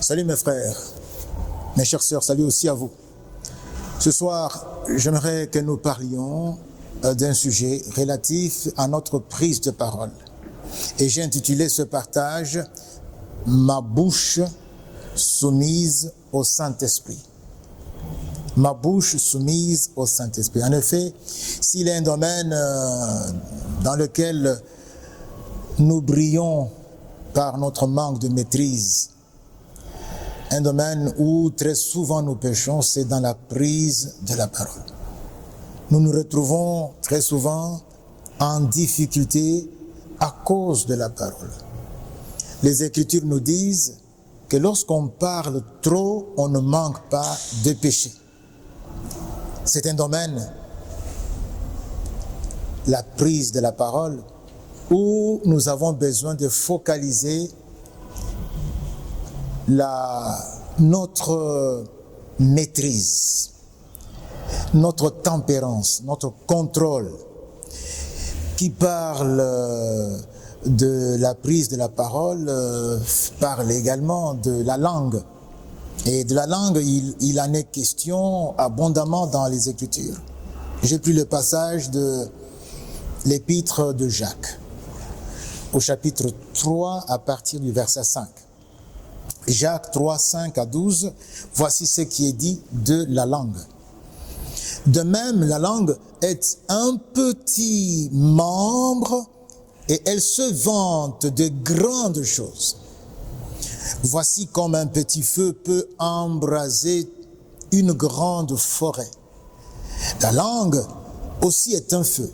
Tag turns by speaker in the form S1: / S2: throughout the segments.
S1: Salut mes frères, mes chères sœurs, salut aussi à vous. Ce soir, j'aimerais que nous parlions d'un sujet relatif à notre prise de parole. Et j'ai intitulé ce partage « Ma bouche soumise au Saint-Esprit ». Ma bouche soumise au Saint-Esprit. En effet, s'il est un domaine dans lequel nous brillons par notre manque de maîtrise, un domaine où très souvent nous péchons, c'est dans la prise de la parole. Nous nous retrouvons très souvent en difficulté à cause de la parole. Les Écritures nous disent que lorsqu'on parle trop, on ne manque pas de péché. C'est un domaine, la prise de la parole, où nous avons besoin de focaliser notre maîtrise, notre tempérance, notre contrôle. Qui parle de la prise de la parole parle également de la langue. Et de la langue, il en est question abondamment dans les Écritures. J'ai pris le passage de l'épître de Jacques, au chapitre 3, à partir du verset 5. Jacques 3, 5 à 12, voici ce qui est dit de la langue. De même, la langue est un petit membre et elle se vante de grandes choses. Voici comme un petit feu peut embraser une grande forêt. La langue aussi est un feu.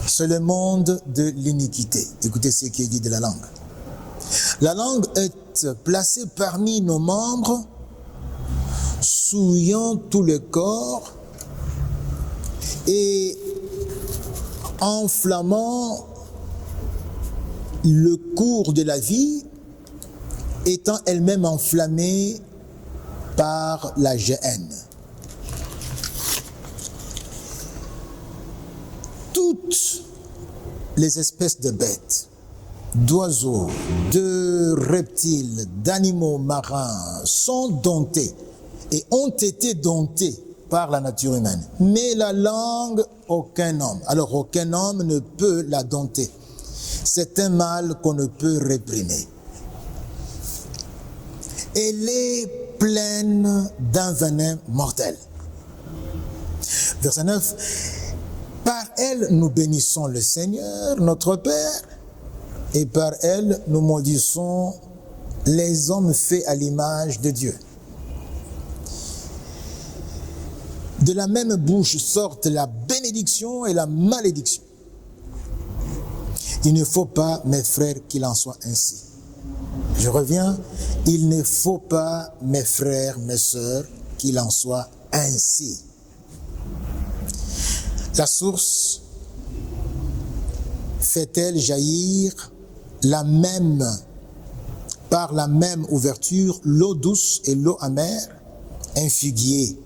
S1: C'est le monde de l'iniquité. Écoutez ce qui est dit de la langue. La langue est placée parmi nos membres, souillant tout le corps et enflammant le cours de la vie, étant elle-même enflammée par la géhenne. Toutes les espèces de bêtes, d'oiseaux, de reptiles, d'animaux marins sont domptés et ont été domptés par la nature humaine. Mais la langue, aucun homme. Alors aucun homme ne peut la dompter. C'est un mal qu'on ne peut réprimer. Elle est pleine d'un venin mortel. Verset 9. Par elle, nous bénissons le Seigneur, notre Père, et par elle, nous maudissons les hommes faits à l'image de Dieu. De la même bouche sortent la bénédiction et la malédiction. Il ne faut pas, mes frères, qu'il en soit ainsi. Je reviens, il ne faut pas, mes frères, mes sœurs, qu'il en soit ainsi. La source fait-elle jaillir par la même ouverture l'eau douce et l'eau amère? Un figuier,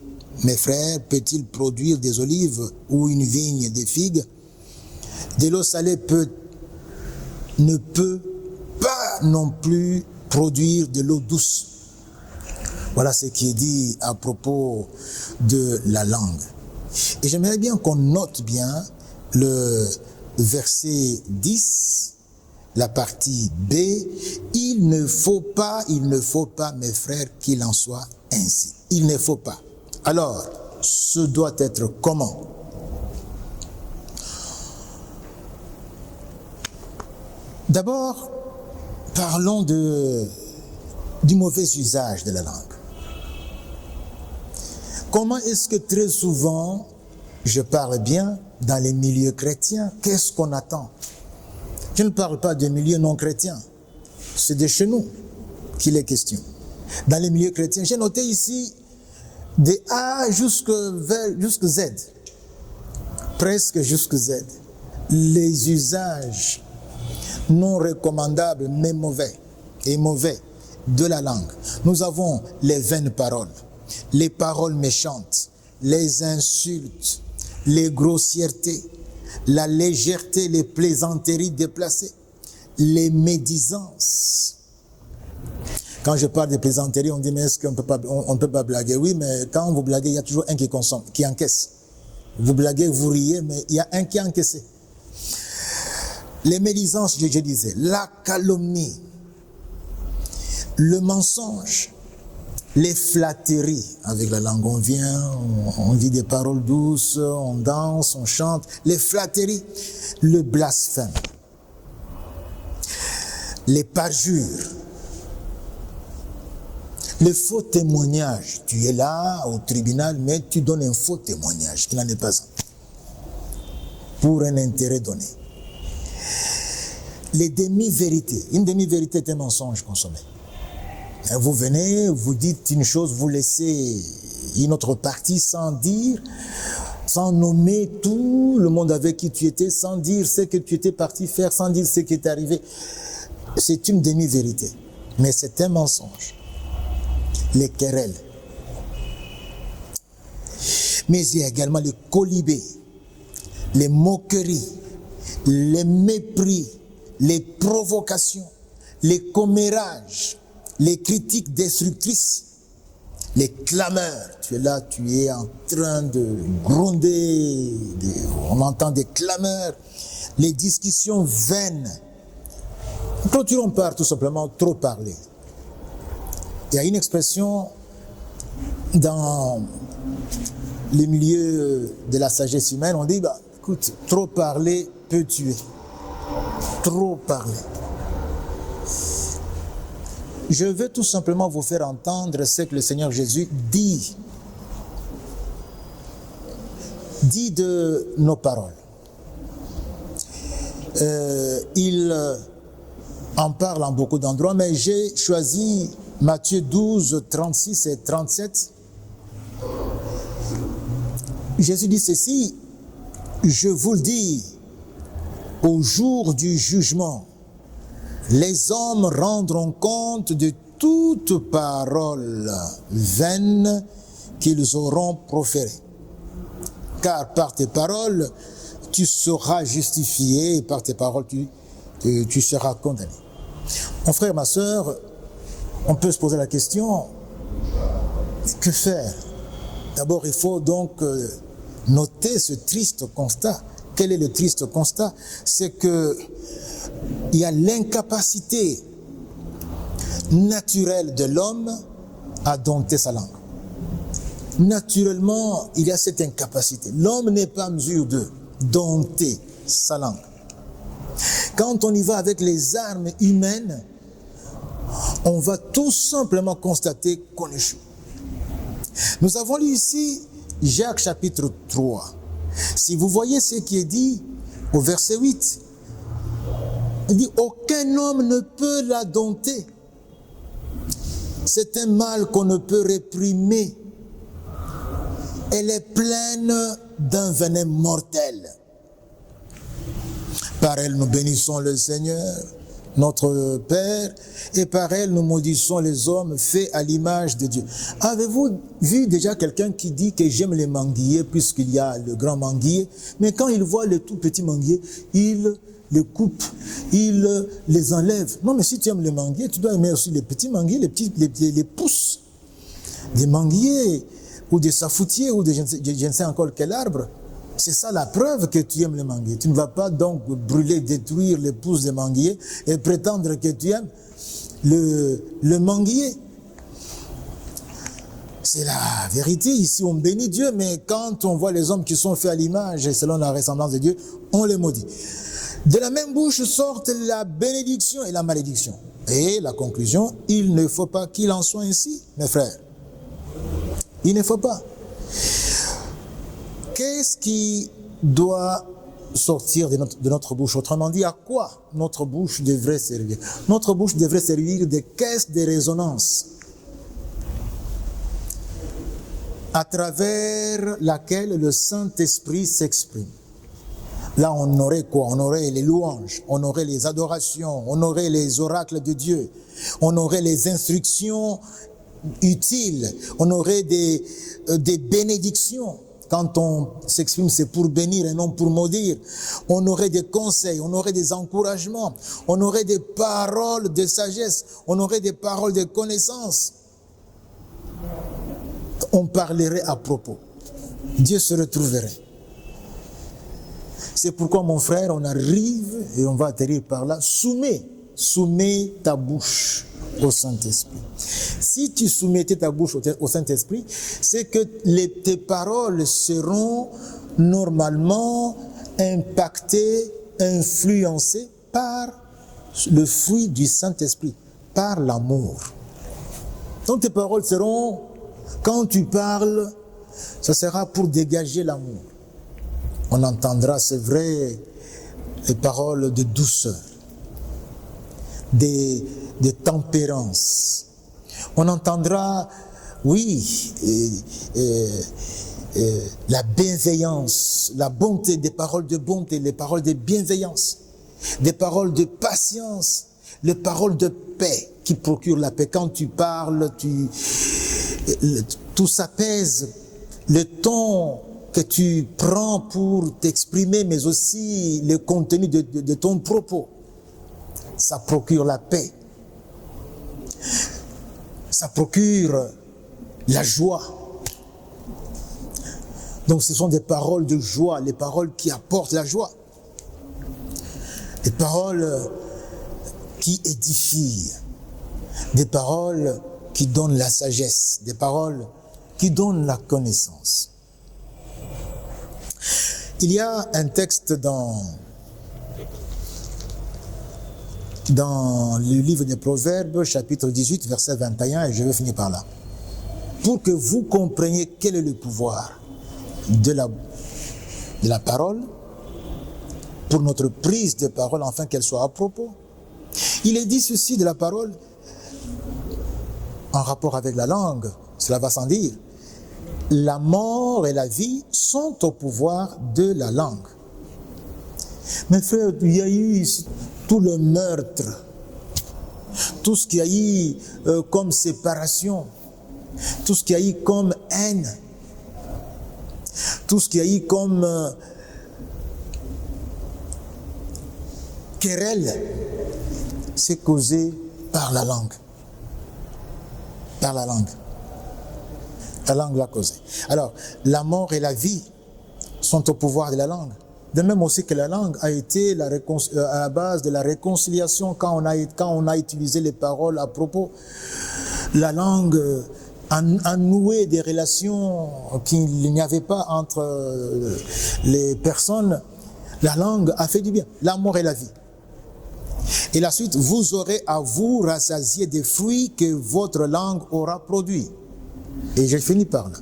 S1: mes frères, peut-il produire des olives ou une vigne des figues? De l'eau salée ne peut pas non plus produire de l'eau douce. Voilà ce qui est dit à propos de la langue. Et j'aimerais bien qu'on note bien le verset 10, la partie B. Il ne faut pas, mes frères, qu'il en soit ainsi. Il ne faut pas. Alors, ce doit être comment? D'abord, parlons du mauvais usage de la langue. Comment est-ce que très souvent, je parle bien dans les milieux chrétiens, qu'est-ce qu'on attend? Je ne parle pas de milieux non chrétiens, c'est de chez nous qu'il est question. Dans les milieux chrétiens, j'ai noté ici de A jusqu'à Z, presque jusqu'à Z, les usages non recommandables mais mauvais de la langue. Nous avons les vaines paroles, les paroles méchantes, les insultes, les grossièretés, la légèreté, les plaisanteries déplacées, les médisances, Quand je parle de plaisanterie, on dit, mais est-ce qu'on ne peut pas blaguer? Oui, mais quand vous blaguez, il y a toujours un qui consomme, qui encaisse. Vous blaguez, vous riez, mais il y a un qui a encaissé. Les médisances, je disais, la calomnie, le mensonge, les flatteries, avec la langue on vient, on dit des paroles douces, on danse, on chante, les flatteries, le blasphème, les parjures, le faux témoignage. Tu es là au tribunal, mais tu donnes un faux témoignage qui n'en est pas un, pour un intérêt donné. Les demi-vérités. Une demi-vérité est un mensonge consommé. Vous venez, vous dites une chose, vous laissez une autre partie sans dire, sans nommer tout le monde avec qui tu étais, sans dire ce que tu étais parti faire, sans dire ce qui est arrivé. C'est une demi-vérité, mais c'est un mensonge. Les querelles. Mais il y a également les colibés, les moqueries, les mépris, les provocations, les commérages, les critiques destructrices, les clameurs. Tu es là, tu es en train de gronder, on entend des clameurs, les discussions vaines. Clôturons par tout simplement trop parler. Il y a une expression dans les milieux de la sagesse humaine, on dit, écoute, trop parler peut tuer. Trop parler. Je veux tout simplement vous faire entendre ce que le Seigneur Jésus dit. Dit de nos paroles. Il en parle en beaucoup d'endroits, mais j'ai choisi Matthieu 12, 36 et 37. Jésus dit ceci, je vous le dis, au jour du jugement, les hommes rendront compte de toute parole vaine qu'ils auront proférée. Car par tes paroles, tu seras justifié et par tes paroles, tu seras condamné. Mon frère, ma sœur, on peut se poser la question, que faire? D'abord, il faut donc noter ce triste constat. Quel est le triste constat? C'est que il y a l'incapacité naturelle de l'homme à dompter sa langue. Naturellement, il y a cette incapacité. L'homme n'est pas en mesure de dompter sa langue. Quand on y va avec les armes humaines, on va tout simplement constater qu'on échoue. Nous avons lu ici Jacques chapitre 3. Si vous voyez ce qui est dit au verset 8, il dit « Aucun homme ne peut la dompter. C'est un mal qu'on ne peut réprimer. Elle est pleine d'un venin mortel. Par elle, nous bénissons le Seigneur, notre Père, et par elle, nous maudissons les hommes faits à l'image de Dieu. » Avez-vous vu déjà quelqu'un qui dit que j'aime les manguiers puisqu'il y a le grand manguier, mais quand il voit le tout petit manguier, il les coupe, il les enlève. Non, mais si tu aimes les manguiers, tu dois aimer aussi les petits manguiers, les pousses. Des manguiers, ou des safoutiers, ou je ne sais encore quel arbre. C'est ça la preuve que tu aimes les manguiers. Tu ne vas pas donc brûler, détruire les pousses des manguiers et prétendre que tu aimes le manguier. C'est la vérité. Ici, on bénit Dieu, mais quand on voit les hommes qui sont faits à l'image et selon la ressemblance de Dieu, on les maudit. De la même bouche sortent la bénédiction et la malédiction. Et la conclusion, il ne faut pas qu'il en soit ainsi, mes frères. Il ne faut pas. Qu'est-ce qui doit sortir de notre bouche? Autrement dit, à quoi notre bouche devrait servir? Notre bouche devrait servir de caisse de résonance à travers laquelle le Saint-Esprit s'exprime. Là, on aurait quoi? On aurait les louanges, on aurait les adorations, on aurait les oracles de Dieu, on aurait les instructions utiles, on aurait des bénédictions Quand on s'exprime, c'est pour bénir et non pour maudire. On aurait des conseils, on aurait des encouragements, on aurait des paroles de sagesse, on aurait des paroles de connaissance. On parlerait à propos. Dieu se retrouverait. C'est pourquoi, mon frère, on arrive et on va atterrir par là. Soumets ta bouche au Saint-Esprit. Si tu soumettais ta bouche au Saint-Esprit, c'est que tes paroles seront normalement impactées, influencées par le fruit du Saint-Esprit, par l'amour. Donc tes paroles seront, quand tu parles, ça sera pour dégager l'amour. On entendra, c'est vrai, les paroles de douceur, de tempérance. On entendra, oui, la bienveillance, la bonté, des paroles de bonté, les paroles de bienveillance, des paroles de patience, les paroles de paix qui procurent la paix. Quand tu parles, tout s'apaise, le ton que tu prends pour t'exprimer, mais aussi le contenu de ton propos, ça procure la paix. Ça procure la joie. Donc ce sont des paroles de joie, les paroles qui apportent la joie. Des paroles qui édifient, des paroles qui donnent la sagesse, des paroles qui donnent la connaissance. Il y a un texte dans le livre des Proverbes, chapitre 18, verset 21, et je vais finir par là. Pour que vous compreniez quel est le pouvoir de la parole, pour notre prise de parole, afin qu'elle soit à propos. Il est dit ceci de la parole, en rapport avec la langue, cela va sans dire. La mort et la vie sont au pouvoir de la langue. Mes frères, il y a eu tout le meurtre, tout ce qu'il y a eu comme séparation, tout ce qu'il y a eu comme haine, tout ce qu'il y a eu comme querelle, c'est causé par la langue. Par la langue. La langue l'a causé. Alors, la mort et la vie sont au pouvoir de la langue. De même aussi que la langue a été à la base de la réconciliation quand on a utilisé les paroles à propos. La langue a noué des relations qu'il n'y avait pas entre les personnes. La langue a fait du bien. La mort et la vie. Et la suite, vous aurez à vous rassasier des fruits que votre langue aura produits. Et je finis par là.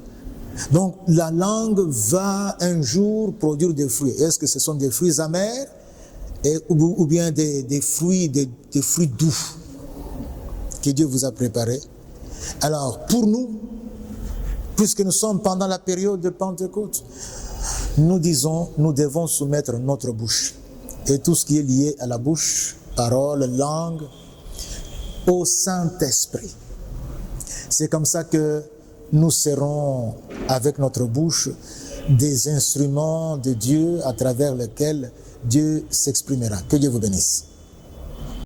S1: Donc, la langue va un jour produire des fruits. Est-ce que ce sont des fruits amers ou bien des fruits doux que Dieu vous a préparés? Alors, pour nous, puisque nous sommes pendant la période de Pentecôte, nous devons soumettre notre bouche et tout ce qui est lié à la bouche, parole, langue, au Saint-Esprit. C'est comme ça que nous serons, avec notre bouche, des instruments de Dieu à travers lesquels Dieu s'exprimera. Que Dieu vous bénisse.